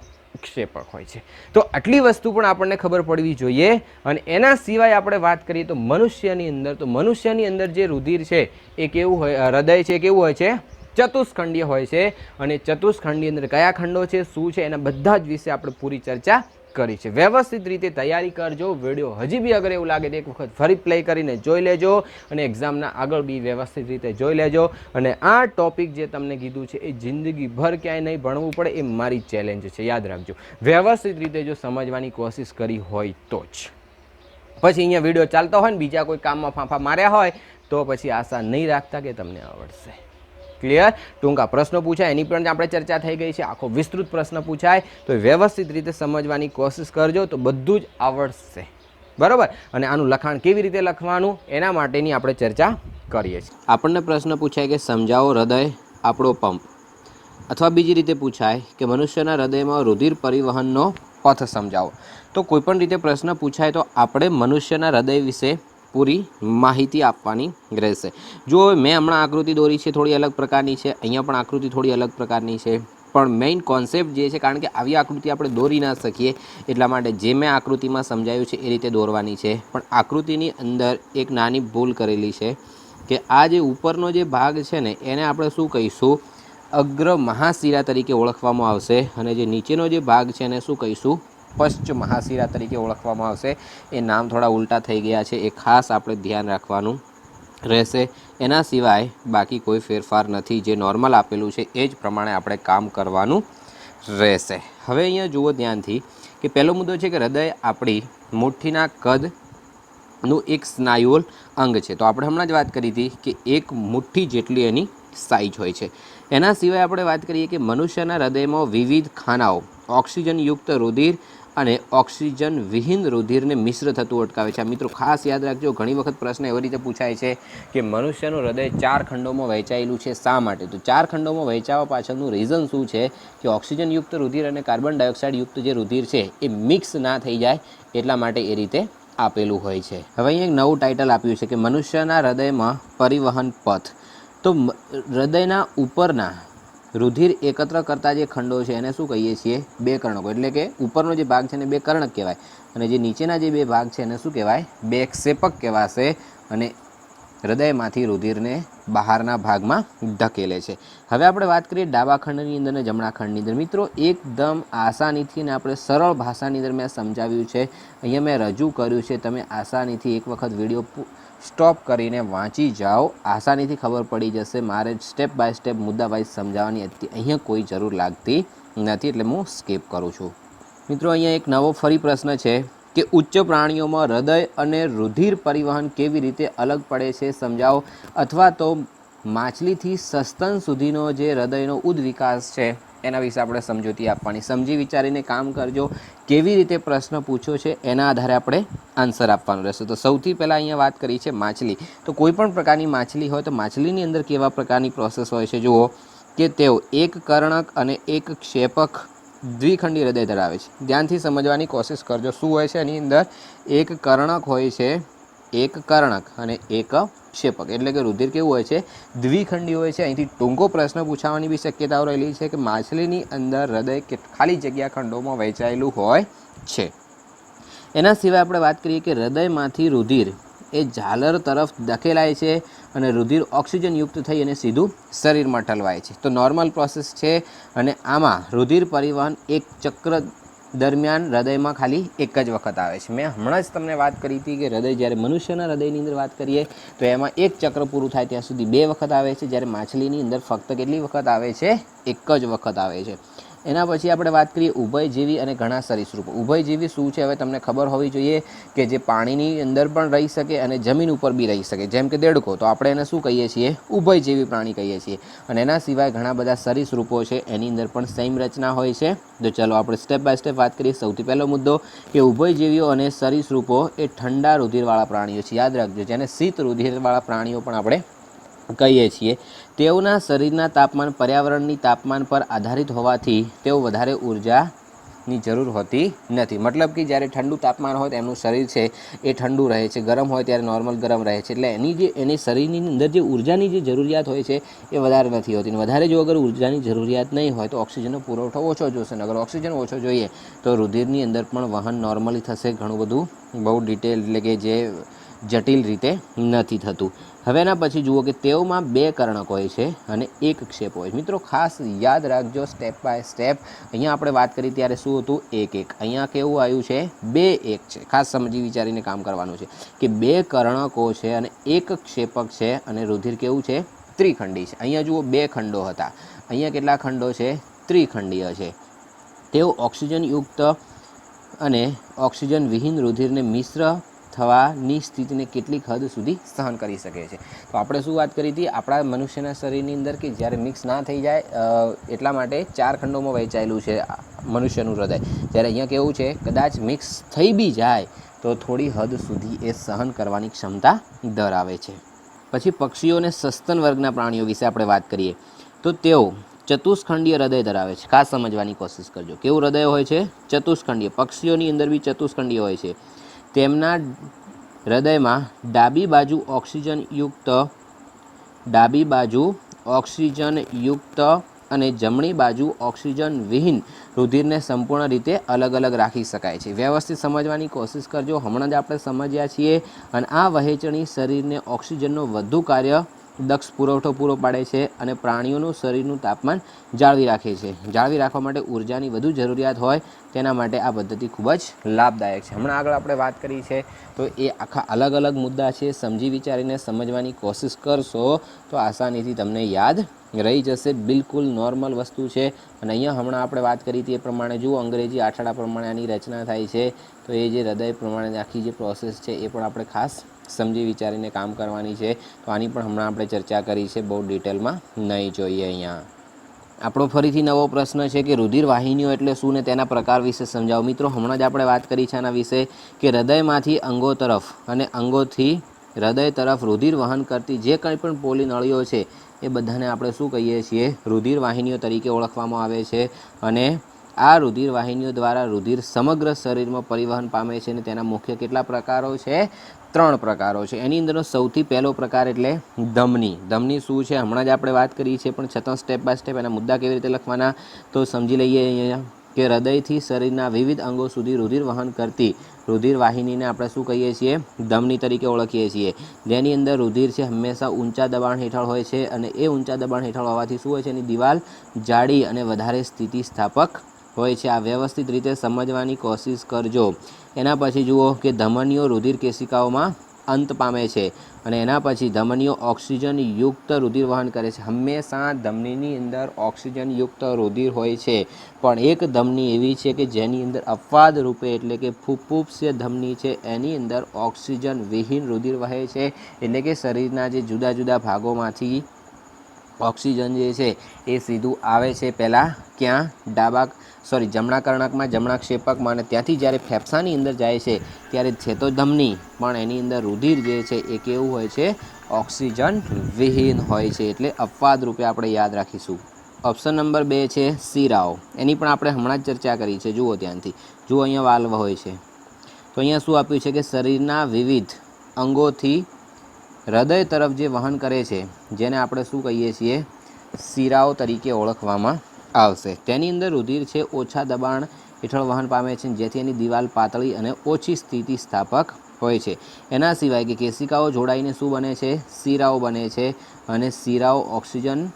ક્ષેપક હોય છે. તો આટલી વસ્તુ પણ આપણને ખબર પડવી જોઈએ. અને એના સિવાય આપણે વાત કરીએ તો મનુષ્યની અંદર, તો મનુષ્યની અંદર જે રુધિર છે એ કેવું હોય? હૃદય છે કેવું હોય છે? ચતુષ્ખંડીય હોય છે. અને ચતુષ્ખંડની અંદર કયા ખંડો છે, શું છે, એના બધા જ વિશે આપણે પૂરી ચર્ચા કરી છે. વ્યવસ્થિત રીતે તૈયારી કરજો. વિડીયો હજી બી અગર એવું લાગે તો એક વખત ફરી પ્લે કરીને જોઈ લેજો અને એક્ઝામના આગળ બી વ્યવસ્થિત રીતે જોઈ લેજો. અને આ ટોપિક જે તમને કીધું છે એ જિંદગીભર ક્યાંય નહીં ભણવું પડે, એ મારી ચેલેન્જ છે. યાદ રાખજો, વ્યવસ્થિત રીતે જો સમજવાની કોશિશ કરી હોય તો જ. પછી અહીંયા વિડીયો ચાલતો હોય ને બીજા કોઈ કામમાં ફાંફા માર્યા હોય તો પછી આશા નહીં રાખતા કે તમને આવડશે. ક્લિયર? ટૂંકા પ્રશ્નો પૂછાય એની પણ આપણે ચર્ચા થઈ ગઈ છે. આખો વિસ્તૃત પ્રશ્ન પૂછાય તો વ્યવસ્થિત રીતે સમજવાની કોશિશ કરજો તો બધું જ આવડશે. બરાબર? અને આનું લખાણ કેવી રીતે લખવાનું એના માટેની આપણે ચર્ચા કરીએ છીએ. આપણને પ્રશ્ન પૂછાય કે સમજાવો હૃદય આપણો પંપ, અથવા બીજી રીતે પૂછાય કે મનુષ્યના હૃદયમાં રુધિર પરિવહનનો પથ સમજાવો. તો કોઈપણ રીતે પ્રશ્ન પૂછાય તો આપણે મનુષ્યના હૃદય વિશે પૂરી માહિતી આપવાની રહેશે. જો મેં હમણાં આકૃતિ દોરી છે થોડી અલગ પ્રકારની છે, અહીંયા પણ આકૃતિ થોડી અલગ પ્રકારની છે, પણ મેઇન કોન્સેપ્ટ જે છે, કારણ કે આવી આકૃતિ આપણે દોરી ના શકીએ એટલા માટે જે મેં આકૃતિમાં સમજાવ્યું છે એ રીતે દોરવાની છે. પણ આકૃતિની અંદર એક નાની ભૂલ કરેલી છે કે આ જે ઉપરનો જે ભાગ છે ને એને આપણે શું કહીશું? અગ્ર મહાશિરા તરીકે ઓળખવામાં આવશે. અને જે નીચેનો જે ભાગ છે એને શું કહીશું? પશ્ચ મહાશિરા તરીકે ઓળખવામાં આવશે. એ નામ થોડા ઉલટા થઈ ગયા છે, એ ખાસ આપણે ધ્યાન રાખવાનું રહેશે. એના સિવાય બાકી કોઈ ફેરફાર નથી. જે નોર્મલ આપેલું છે એ જ પ્રમાણે આપણે કામ કરવાનું રહેશે. હવે અહીંયા જુઓ ધ્યાનથી કે પહેલો મુદ્દો છે કે હૃદય આપણી મુઠ્ઠીના કદનું એક સ્નાયુલ અંગ છે. તો આપણે હમણાં જ વાત કરી હતી કે એક મુઠ્ઠી જેટલી એની સાઇઝ હોય છે. એના સિવાય આપણે વાત કરીએ કે મનુષ્યના હૃદયમાં વિવિધ ખાનાઓ ઓક્સિજનયુક્ત રુધિર અને ઓક્સિજન વિહીન રુધિરને મિશ્ર થતું અટકાવે છે. મિત્રો ખાસ યાદ રાખજો, ઘણી વખત પ્રશ્ન એવી રીતે પૂછાય છે કે મનુષ્યનું હૃદય 4 ખંડોમાં વહેંચાયેલું છે. શા માટે? તો 4 ખંડોમાં વહેંચાવા પાછળનું રીઝન શું છે કે ઓક્સિજનયુક્ત રુધિર અને કાર્બન ડાયોક્સાઇડયુક્ત જે રુધિર છે એ મિક્સ ના થઈ જાય એટલા માટે એ રીતે આપેલું હોય છે. હવે અહીં એક નવું ટાઇટલ આપ્યું છે કે મનુષ્યના હૃદયમાં પરિવહન પથ. તો હૃદયના ઉપરના રુધિર એકત્ર કરતા જે ખંડો છે એને શું કહીએ છીએ? બે કર્ણકો. એટલે કે ઉપરનો જે ભાગ છે એને બે કર્ણક કહેવાય અને જે નીચેના જે બે ભાગ છે એને શું કહેવાય? બે ક્ષેપક કહેવાશે અને હૃદયમાંથી રુધિરને બહારના ભાગમાં ધકેલે છે. હવે આપણે વાત કરીએ ડાબા ખંડની અંદર અને જમણા ખંડની અંદર. મિત્રો એકદમ આસાનીથી ને આપણે સરળ ભાષાની અંદર મેં સમજાવ્યું છે, અહીંયા મેં રજૂ કર્યું છે. તમે આસાનીથી એક વખત વિડીયો સ્ટોપ કરીને વાંચી જાઓ, આસાનીથી ખબર પડી જશે. મારે સ્ટેપ બાય સ્ટેપ મુદ્દા વાઇઝ સમજાવવાની અહીંયા કોઈ જરૂર લાગતી નથી, એટલે હું સ્કીપ કરું છું. મિત્રો અહીંયા એક નવો ફરી પ્રશ્ન છે કે ઉચ્ચ પ્રાણીઓમાં હૃદય અને રુધિર પરિવહન કેવી રીતે અલગ પડે છે સમજાવો, અથવા તો માછલીથી સસ્તન સુધીનો જે હૃદયનો ઉદ્વિકાસ છે એના વિશે આપણે સમજૂતી આપવાની. સમજી વિચારીને કામ કરજો. કેવી રીતે પ્રશ્ન પૂછ્યો છે એના આધારે આપણે આન્સર આપવાનો રહેશે. તો સૌથી પહેલાં અહીંયા વાત કરી છે માછલી. તો કોઈ પણ પ્રકારની માછલી હોય તો માછલીની અંદર કેવા પ્રકારની પ્રોસેસ હોય છે જુઓ કે તેઓ એક કર્ણક અને એક ક્ષેપક દ્વિખંડી હૃદય ધરાવે છે. ધ્યાનથી સમજવાની કોશિશ કરજો. શું હોય છે એની અંદર? એક કર્ણક હોય છે, એક કર્ણક અને એક ક્ષેપક. એટલે કે રુધિર કેવું હોય છે? દ્વિખંડી હોય છે. અહીંથી ટૂંકો પ્રશ્ન પૂછાવાની બી શક્યતાઓ રહેલી છે કે માછલીની અંદર હૃદય ખાલી જગ્યા ખંડોમાં વહેંચાયેલું હોય છે. એના સિવાય આપણે વાત કરીએ કે હૃદયમાંથી રુધિર એ ઝાલર તરફ ધકેલાય છે અને રુધિર ઓક્સિજનયુક્ત થઈ અને સીધું શરીરમાં ઠલવાય છે. તો નોર્મલ પ્રોસેસ છે અને આમાં રુધિર પરિવહન એક ચક્ર દરમિયાન હૃદયમાં ખાલી એક જ વખત આવે છે. મેં હમણાં જ તમને વાત કરી હતી કે હૃદય જ્યારે મનુષ્યના હૃદયની અંદર વાત કરીએ તો એમાં એક ચક્ર પૂરું થાય ત્યાં સુધી બે વખત આવે છે, જ્યારે માછલીની અંદર ફક્ત કેટલી વખત આવે છે? એક જ વખત આવે છે. એના પછી આપણે વાત કરીએ ઉભયજીવી અને ઘણા સરીસૃપો. ઉભયજીવી શું છે હવે તમને ખબર હોવી જોઈએ કે જે પાણીની અંદર પણ રહી શકે અને જમીન ઉપર બી રહી શકે, જેમ કે દેડકો. તો આપણે એને શું કહીએ છીએ? ઉભયજીવી પ્રાણી કહીએ છીએ. અને એના સિવાય ઘણા બધા સરીસૃપો છે, એની અંદર પણ સેમ રચના હોય છે. તો ચલો આપણે સ્ટેપ બાય સ્ટેપ વાત કરીએ. સૌથી પહેલો મુદ્દો કે ઉભયજીવીઓ અને સરીસૃપો એ ઠંડા રુધિરવાળા પ્રાણીઓ છે. યાદ રાખજો, જેને શીત રુધિરવાળા પ્રાણીઓ પણ આપણે કહીએ છીએ. તેઓના શરીરના તાપમાન પર્યાવરણની તાપમાન પર આધારિત હોવાથી તેઓ વધારે ઉર્જાની જરૂર હોતી નથી. મતલબ કે જ્યારે ઠંડુ તાપમાન હોય તો એમનું શરીર છે એ ઠંડુ રહે છે, ગરમ હોય ત્યારે નોર્મલ ગરમ રહે છે. એટલે એની શરીરની અંદર જે ઉર્જાની જે જરૂરિયાત હોય છે એ વધારે નથી હોતી. વધારે જો અગર ઉર્જાની જરૂરિયાત નહીં હોય તો ઓક્સિજનનો પુરવઠો ઓછો જોશે. અગર ઓક્સિજન ઓછો જોઈએ તો રુધિરની અંદર પણ વહન નોર્મલી થશે. ઘણું બધું બહુ ડિટેલ એટલે કે જે જટિલ રીતે નથી થતું. હવે એના પછી જુઓ કે તેઓમાં બે કર્ણક હોય છે અને એક ક્ષેપ હોય. મિત્રો ખાસ યાદ રાખજો સ્ટેપ બાય સ્ટેપ. અહીંયા આપણે વાત કરી ત્યારે શું હતું? એક એક. અહીંયા કેવું આવ્યું છે? બે એક છે. ખાસ સમજી વિચારીને કામ કરવાનું છે કે બે કર્ણકો છે અને એક ક્ષેપક છે અને રુધિર કેવું છે? ત્રિખંડી છે. અહીંયા જુઓ બે ખંડો હતા, અહીંયા કેટલા ખંડો છે? ત્રિખંડીય છે. તેઓ ઓક્સિજનયુક્ત અને ઓક્સિજન વિહીન રુધિરને મિશ્ર થવાની સ્થિતિને કેટલીક હદ સુધી સહન કરી શકે છે. તો આપણે શું વાત કરી હતી? આપણા મનુષ્યના શરીરની અંદર કે જ્યારે મિક્સ ના થઈ જાય એટલા માટે ચાર ખંડોમાં વહેંચાયેલું છે મનુષ્યનું હૃદય. જ્યારે અહીંયા કેવું છે? કદાચ મિક્સ થઈ બી જાય તો થોડી હદ સુધી એ સહન કરવાની ક્ષમતા ધરાવે છે. પછી પક્ષીઓ અને સસ્તન વર્ગના પ્રાણીઓ વિશે આપણે વાત કરીએ તો તેઓ ચતુષ્ખંડીય હૃદય ધરાવે છે. ખાસ સમજવાની કોશિશ કરજો. કેવું હૃદય હોય છે? ચતુષ્ખંડીય. પક્ષીઓની અંદર બી ચતુષ્ખંડીય હોય છે. તેમના હૃદયમાં ડાબી બાજુ ઓક્સિજનયુક્ત અને જમણી બાજુ ઓક્સિજન વિહીન રુધિરને સંપૂર્ણ રીતે અલગ અલગ રાખી શકાય છે. વ્યવસ્થિત સમજવાની કોશિશ કરજો. હમણાં જ આપણે સમજ્યા છીએ. અને આ વહેંચણી શરીરને ઓક્સિજનનો વધુ કાર્યદક્ષ પુરવઠો પૂરો પાડે છે અને પ્રાણીઓનું શરીરનું તાપમાન જાળવી રાખે છે. જાળવી રાખવા માટે ઉર્જાની વધુ જરૂરિયાત હોય તેના માટે આ પદ્ધતિ ખૂબ જ લાભદાયક છે. હમણાં આગળ આપણે વાત કરી છે તો એ આખા અલગ અલગ મુદ્દા છે. સમજી વિચારીને સમજવાની કોશિશ કરશો તો આસાનીથી તમને યાદ રહી જશે. બિલકુલ નોર્મલ વસ્તુ છે. અને અહીંયા હમણાં આપણે વાત કરી હતી એ પ્રમાણે જુઓ અંગ્રેજી આંઠાડા પ્રમાણે આની રચના થાય છે. તો એ જે હૃદય પ્રમાણે આખી જે પ્રોસેસ છે એ પણ આપણે ખાસ સમજી વિચારીને કામ કરવાની છે. તો આની પણ હમણાં આપણે ચર્ચા કરી છે, બહુ ડિટેલમાં નહીં જોઈએ. અહીંયા આપણો ફરીથી નવો પ્રશ્ન છે કે રુધિર વાહિનીઓ એટલે શું ને તેના પ્રકાર વિશે સમજાવો. મિત્રો હમણાં જ આપણે વાત કરી છે આના વિશે કે હૃદયમાંથી અંગો તરફ અને અંગોથી હૃદય તરફ રુધિર વહન કરતી જે કંઈ પણ પોલી નળીઓ છે એ બધાને આપણે શું કહીએ છીએ? રુધિર વાહિનીઓ તરીકે ઓળખવામાં આવે છે. અને આ રુધિર વાહિનીઓ દ્વારા રુધિર સમગ્ર શરીરમાં પરિવહન પામે છે અને તેના મુખ્ય કેટલા પ્રકારો છે? ત્રણ પ્રકારો છે. એની અંદરનો સૌથી પહેલો પ્રકાર એટલે ધમની. ધમની શું છે હમણાં જ આપણે વાત કરી છે, પણ છતાં સ્ટેપ બાય સ્ટેપ એના મુદ્દા કેવી રીતે લખવાના તો સમજી લઈએ. અહીંયા કે હૃદયથી શરીરના વિવિધ અંગો સુધી રુધિર વહન કરતી રુધિર વાહિનીને આપણે શું કહીએ છીએ? ધમની તરીકે ઓળખીએ છીએ. જેની અંદર રુધિર છે હંમેશા ઊંચા દબાણ હેઠળ હોય છે, અને એ ઊંચા દબાણ હેઠળ હોવાથી શું હોય છે? એની દિવાલ જાડી અને વધારે સ્થિતિસ્થાપક હોય છે. આ વ્યવસ્થિત રીતે સમજવાની કોશિશ કરજો. એના પછી જુઓ કે ધમનીઓ રુધિર કેશિકાઓમાં અંત પામે છે, અને એના પછી ધમનીઓ ઓક્સિજન યુક્ત રુધિર વહન કરે છે. હંમેશા ધમનીની અંદર ઓક્સિજન યુક્ત રુધિર હોય છે, પણ એક ધમની એવી છે કે જેની અંદર અપવાદ રૂપે એટલે કે ફુફુક્ષીય ધમની છે, એની અંદર ઓક્સિજન વિહીન રુધિર વહે છે. એટલે કે શરીરના જે જુદા જુદા ભાગોમાંથી ઓક્સિજન જે છે એ સીધું આવે છે પહેલાં ક્યાં? જમણા કર્ણકમાં, જમણા ક્ષેપકમાં, અને ત્યાંથી જ્યારે ફેફસાની અંદર જાય છે ત્યારે છે તો ધમની, પણ એની અંદર રુધિર જે છે એ કેવું હોય છે? ઓક્સિજન વિહીન હોય છે. એટલે અપવાદ રૂપે આપણે યાદ રાખીશું. ઓપ્શન નંબર 2 છે શિરાઓ. એની પણ આપણે હમણાં જ ચર્ચા કરી છે. જુઓ ધ્યાનથી, જુઓ અહીંયા વાલ્વ હોય છે, તો અહીંયા શું આપ્યું છે કે શરીરના વિવિધ અંગોથી હૃદય તરફ જે વહન કરે છે, જેને આપણે શું કહીએ છીએ? શિરાઓ તરીકે ઓળખવામાં આવશે. તેની અંદર રુધિર છે ઓછા દબાણ હેઠળ વહન પામે છે, જેથી એની દિવાલ પાતળી અને ઓછી સ્થિતિસ્થાપક હોય છે. એના સિવાય કે કેશિકાઓ જોડાઈને શું બને છે? શિરાઓ બને છે, અને શિરાઓ ઓક્સિજન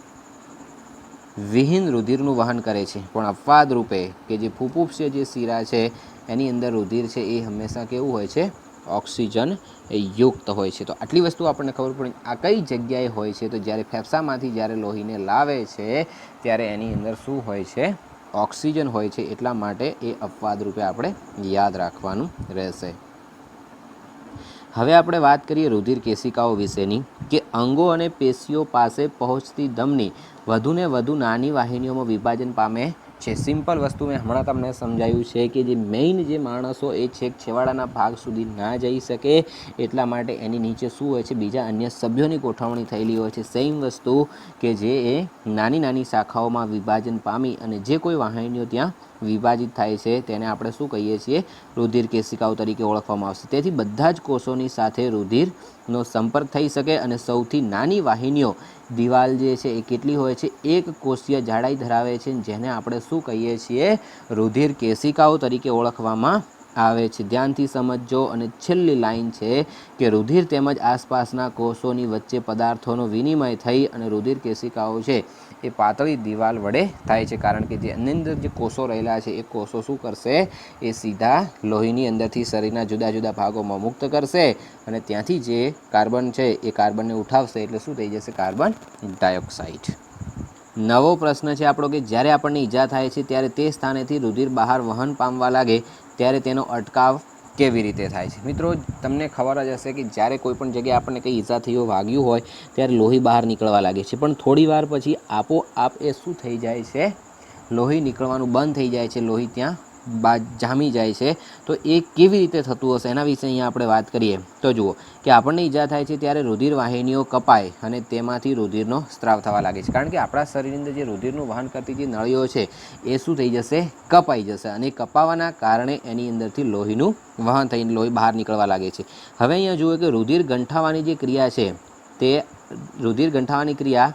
વિહીન રુધિરનું વહન કરે છે. પણ અપવાદ રૂપે કે જે ફુફુક્ષીય જે શિરા છે એની અંદર રુધિર છે એ હંમેશા કેવું હોય છે? ઓક્સિજન યુક્ત હોય છે. તો આટલી વસ્તુ આપણને ખબર પડી. આ કઈ જગ્યાએ હોય છે? તો જ્યારે ફેફસામાંથી જ્યારે લોહીને લાવે છે ત્યારે એની અંદર શું હોય છે? ઓક્સિજન હોય છે. એટલા માટે એ અપવાદ રૂપે આપણે યાદ રાખવાનું રહેશે. હવે આપણે વાત કરીએ રુધિર કેશિકાઓ વિશેની, કે અંગો અને પેશીઓ પાસે પહોંચતી ધમની વધુને વધુ નાની વાહિનીઓમાં વિભાજન પામે છે. સિમ્પલ વસ્તુ મેં હમણાં તમને સમજાવ્યું છે કે જે મેઇન જે માણસો એ છેક છેવાડાના ભાગ સુધી ના જઈ શકે, એટલા માટે એની નીચે શું હોય છે? બીજા અન્ય સભ્યોની ગોઠવણી થયેલી હોય છે. સેમ વસ્તુ કે જે એ નાની નાની શાખાઓમાં વિભાજન પામી અને જે કોઈ વાહિનીઓ ત્યાં વિભાજિત થાય છે તેને આપણે શું કહીએ છીએ? રુધિર કેશિકાઓ તરીકે ઓળખવામાં આવશે. તેથી બધા જ કોષોની સાથે રુધિરનો સંપર્ક થઈ શકે, અને સૌથી નાની વાહિનીઓ દિવાલ જે છે એ કેટલી હોય છે? એક કોષીય જાડાઈ ધરાવે છે, જેને આપણે શું કહીએ છીએ? રુધિર કેશિકાઓ તરીકે ઓળખવામાં આવે છે. ધ્યાનથી સમજજો. અને છેલ્લી લાઈન છે કે રુધિર તેમજ આસપાસના કોષોની વચ્ચે પદાર્થોનો વિનિમય થઈ અને રુધિર કેશિકાઓ છે એ પાતળી દિવાલ વડે થાય છે. કારણ કે જે અંદર જે કોષો રહેલા છે એ કોષો શું કરશે? એ સીધા લોહીની અંદરથી શરીરના જુદા જુદા ભાગોમાં મુક્ત કરશે, અને ત્યાંથી જે કાર્બન છે એ કાર્બનને ઉઠાવશે, એટલે શું થઈ જશે? Carbon dioxide. નવો પ્રશ્ન છે આપણો કે જ્યારે આપણને ઈજા થાય છે ત્યારે તે સ્થાનેથી રુધિર બહાર વહન પામવા લાગે ત્યારે તેનો અટકાવ કેવી રીતે થાય છે? મિત્રો, તમને ખબર જ હશે કે જ્યારે કોઈ પણ જગ્યાએ આપણને કંઈ ઈજા થઈ હોય, વાગ્યું હોય, ત્યારે લોહી બહાર નીકળવા લાગે છે, પણ થોડી વાર પછી આપોઆપ એ શું થઈ જાય છે? લોહી નીકળવાનું બંધ થઈ જાય છે, લોહી ત્યાં જામી જાય છે. તો એ કેવી રીતે થતું હશે એના વિશે અહીંયા આપણે વાત કરીએ. તો જુઓ કે આપણને ઈજા થાય છે ત્યારે રુધિર વાહિનીઓ કપાય અને તેમાંથી રુધિરનો સ્ત્રાવ થવા લાગે છે. કારણ કે આપણા શરીરની અંદર જે રુધિરનું વહન કરતી જે નળીઓ છે એ શું થઈ જશે? કપાઈ જશે, અને કપાવાના કારણે એની અંદરથી લોહીનું વહન થઈને લોહી બહાર નીકળવા લાગે છે. હવે અહીંયા જુઓ કે રુધિર ગંઠાવાની જે ક્રિયા છે તે રુધિર ગંઠાવાની ક્રિયા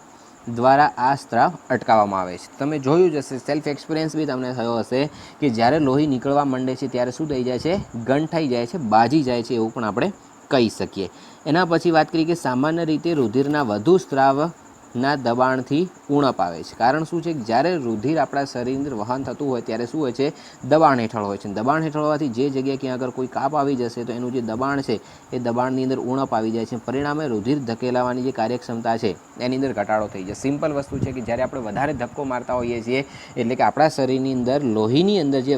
દ્વારા આ સ્ત્રાવ અટકાવવામાં આવે છે. તમે જોયું જ હશે, સેલ્ફ એક્સપિરિયન્સ બી તમને થયો હશે કે જ્યારે લોહી નીકળવા માંડે છે ત્યારે શું થઈ જાય છે? ગંઠાઈ જાય છે, બાજી જાય છે, એવું પણ આપણે કહી શકીએ. એના પછી વાત કરીએ કે સામાન્ય રીતે રુધિરના વધુ સ્ત્રાવના દબાણથી ઉણપ આવે છે. કારણ શું છે? જ્યારે રુધિર આપણા શરીરની અંદર વહન થતું હોય ત્યારે શું હોય છે? દબાણ હેઠળ હોય છે. દબાણ હેઠળ હોવાથી જે જગ્યાએ ક્યાં આગળ કોઈ કાપ આવી જશે તો એનું જે દબાણ છે એ દબાણની અંદર ઉણપ આવી જાય છે. પરિણામે રુધિર ધકેલાવાની જે કાર્યક્ષમતા છે એની અંદર ઘટાડો થઈ જાય. સિમ્પલ વસ્તુ છે કે જ્યારે આપણે વધારે ધક્કો મારતા હોઈએ છીએ, એટલે કે આપણા શરીરની અંદર લોહીની અંદર જે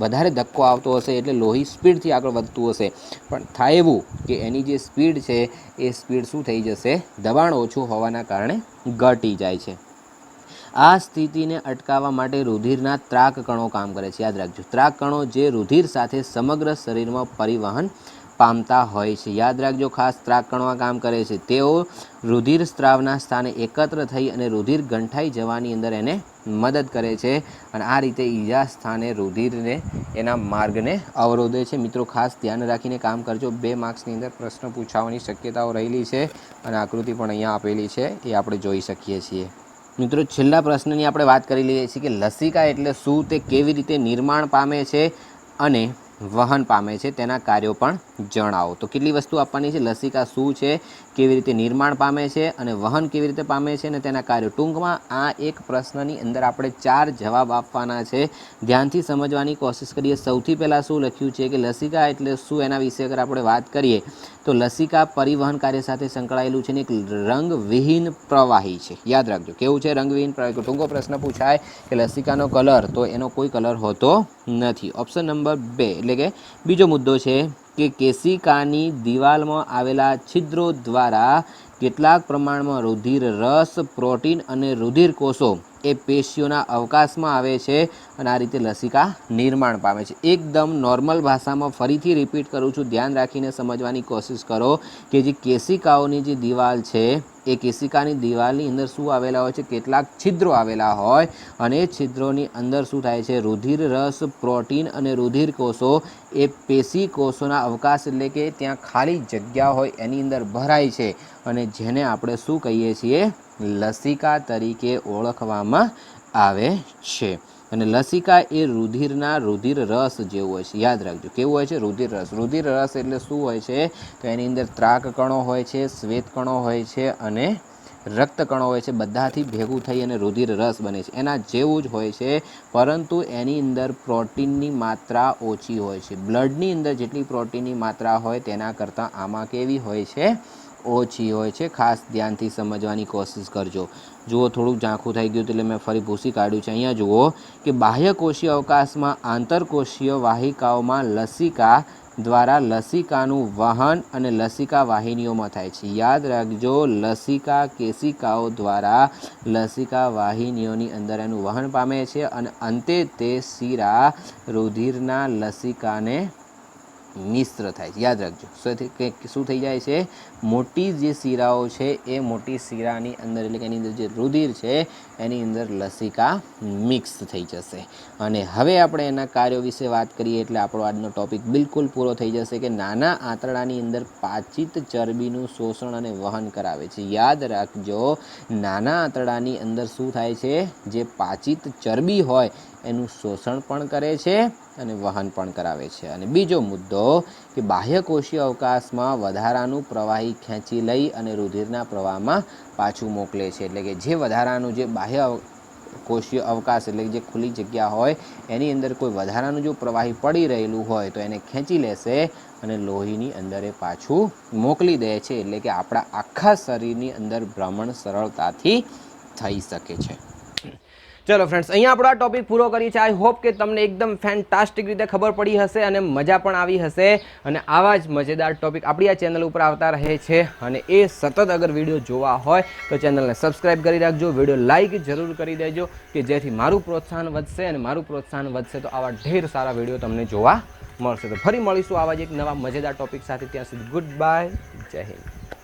વધારે ધક્કો આવતો હશે એટલે લોહી સ્પીડથી આગળ વધતું હશે, પણ થાય એવું કે એની જે સ્પીડ છે એ સ્પીડ શું થઈ જશે? દબાણ ઓછું હોવાના કારણે ઘટી જાય છે. આ સ્થિતિને અટકાવવા માટે રુધિરના ત્રાક કણો કામ કરે છે. યાદ રાખજો, ત્રાક કણો જે રુધિર સાથે સમગ્ર શરીરમાં પરિવહન પામતા હોય છે. યાદ રાખજો, ખાસ ત્રાક કણો કામ કરે છે. તેઓ રુધિર સ્ત્રાવના સ્થાને એકત્ર થઈ અને રુધિર ગંઠાઈ જવાની અંદર એને મદદ કરે છે અને આ રીતે ઈજા સ્થાને રુધિરને એના માર્ગને અવરોધે છે. મિત્રો ખાસ ધ્યાન રાખીને કામ કરજો. 2 માર્ક્સની અંદર પ્રશ્ન પૂછાવાની શક્યતાઓ રહેલી છે અને આકૃતિ પણ અહીંયા આપેલી છે, એ આપણે જોઈ શકીએ છીએ. મિત્રો છેલ્લા પ્રશ્નની આપણે વાત કરી લઈએ છીએ કે લસિકા એટલે શું, તે કેવી રીતે નિર્માણ પામે છે અને વહન પામે છે, તેના કાર્યો પણ જણાવો. તો કેટલી વસ્તુ આપવાની છે? લસિકા શું છે, કેવી રીતે નિર્માણ પામે છે અને વહન કેવી રીતે પામે છે અને તેના કાર્યો. ટૂંકમાં આ એક પ્રશ્નની અંદર આપણે 4 જવાબ આપવાના છે. ધ્યાનથી સમજવાની કોશિશ કરીએ. સૌથી પહેલાં શું લખ્યું છે કે લસિકા એટલે શું, એના વિશે અગર આપણે વાત કરીએ તો લસિકા પરિવહન કાર્ય સાથે સંકળાયેલું છે ને એક રંગવિહીન પ્રવાહી છે. યાદ રાખજો કેવું છે, રંગવિહીન પ્રવાહી. ટૂંકો પ્રશ્ન પૂછાય કે લસિકાનો કલર, તો એનો કોઈ કલર હોતો નથી. ઓપ્શન નંબર 2 એટલે કે બીજો મુદ્દો છે કે કેશિકાની દિવાલમાં આવેલા છિદ્રો દ્વારા કેટલાક પ્રમાણમાં રુધિર રસ, પ્રોટીન અને રુધિર કોષો એ પેશીઓના અવકાશમાં આવે છે અને આ રીતે લસિકા નિર્માણ પામે છે. એકદમ નોર્મલ ભાષામાં ફરીથી રિપીટ કરું છું, ધ્યાન રાખીને સમજવાની કોશિશ કરો કે જે કેશિકાઓની જે દિવાલ છે એ કેશિકાની દિવાલની અંદર શું આવેલા હોય છે? કેટલાક છિદ્રો આવેલા હોય અને એ છિદ્રોની અંદર શું થાય છે? રુધિર રસ, પ્રોટીન અને રુધિર કોષો એ પેશી કોષોના અવકાશ એટલે કે ત્યાં ખાલી જગ્યા હોય એની અંદર ભરાય છે અને જેને આપણે શું કહીએ છીએ? લસિકા તરીકે ઓળખવામાં આવે છે. અને લસિકા એ રુધિરના રુધિર રસ જેવું હોય છે. યાદ રાખજો કેવું હોય છે? રુધિર રસ. રુધિર રસ એટલે શું હોય છે? તો એની અંદર ત્રાક કણો હોય છે, શ્વેત કણો હોય છે અને રક્ત કણો હોય છે. બધાથી ભેગું થઈ અને રુધિર રસ બને છે. એના જેવું જ હોય છે, પરંતુ એની અંદર પ્રોટીનની માત્રા ઓછી હોય છે. બ્લડની અંદર જેટલી પ્રોટીનની માત્રા હોય તેના કરતાં આમાં કેવી હોય છે? ઓછી હોય છે. ખાસ ધ્યાનથી સમજવાની કોશિશ કરજો. જુઓ થોડુંક ઝાંખું થઈ ગયું એટલે મેં ફરી ભૂસી કાઢ્યું છે. અહીંયા જુઓ કે બાહ્યકોષીય અવકાશમાં આંતરકોષીય વાહિકાઓમાં લસિકા દ્વારા લસિકાનું વહન અને લસિકા વાહિનીઓમાં થાય છે. યાદ રાખજો, લસિકા કેશિકાઓ દ્વારા લસિકા વાહિનીઓની અંદર એનું વહન પામે છે અને અંતે તે શિરા રુધિરના લસિકાને મિશ્ર થાય છે. યાદ રાખજો શું થઈ જાય છે? મોટી જે શિરાઓ છે એ મોટી શિરાની અંદર એટલે કે એની અંદર જે રુધિર છે એની અંદર લસિકા મિક્સ થઈ જશે. અને હવે આપણે એના કાર્યો વિશે વાત કરીએ એટલે આપણો આજનો ટોપિક બિલકુલ પૂરો થઈ જશે કે નાના આંતરડાની અંદર પાચિત ચરબીનું શોષણ અને વહન કરાવે છે. યાદ રાખજો, નાના આંતરડાની અંદર શું થાય છે? જે પાચિત ચરબી હોય એનું શોષણ પણ કરે છે અને વહન પણ કરાવે છે. અને બીજો મુદ્દો કે બાહ્યકોષીય અવકાશમાં વધારાનું પ્રવાહી ખેંચી લઈ અને રુધિરના પ્રવાહમાં પાછું મોકલે છે. એટલે કે જે વધારાનું જે બાહ્ય કોષીય અવકાશ એટલે કે જે ખુલ્લી જગ્યા હોય એની અંદર કોઈ વધારાનું જો પ્રવાહી પડી રહેલું હોય તો એને ખેંચી લેશે અને લોહીની અંદર એ પાછું મોકલી દે છે. એટલે કે આપણા આખા શરીરની અંદર ભ્રમણ સરળતાથી થઈ શકે છે. ચલો ફ્રેન્ડ્સ, અહીંયા આપણો આ ટોપિક પૂરો કરીએ છીએ. આઈ હોપ કે તમને એકદમ ફેન્ટાસ્ટિક રીતે ખબર પડી હશે અને મજા પણ આવી હશે. અને આવા જ મજેદાર ટોપિક આપણી આ ચેનલ ઉપર આવતા રહે છે અને એ સતત અગર વિડીયો જોવા હોય તો ચેનલને સબસ્ક્રાઈબ કરી રાખજો, વિડીયો લાઇક જરૂર કરી દેજો કે જેથી મારું પ્રોત્સાહન વધશે અને મારું પ્રોત્સાહન વધશે તો આવા ઢેર સારા વિડીયો તમને જોવા મળશે. તો ફરી મળીશું આવા જ એક નવા મજેદાર ટોપિક સાથે. ત્યાં સુધી ગુડ બાય, જય હિન્દ.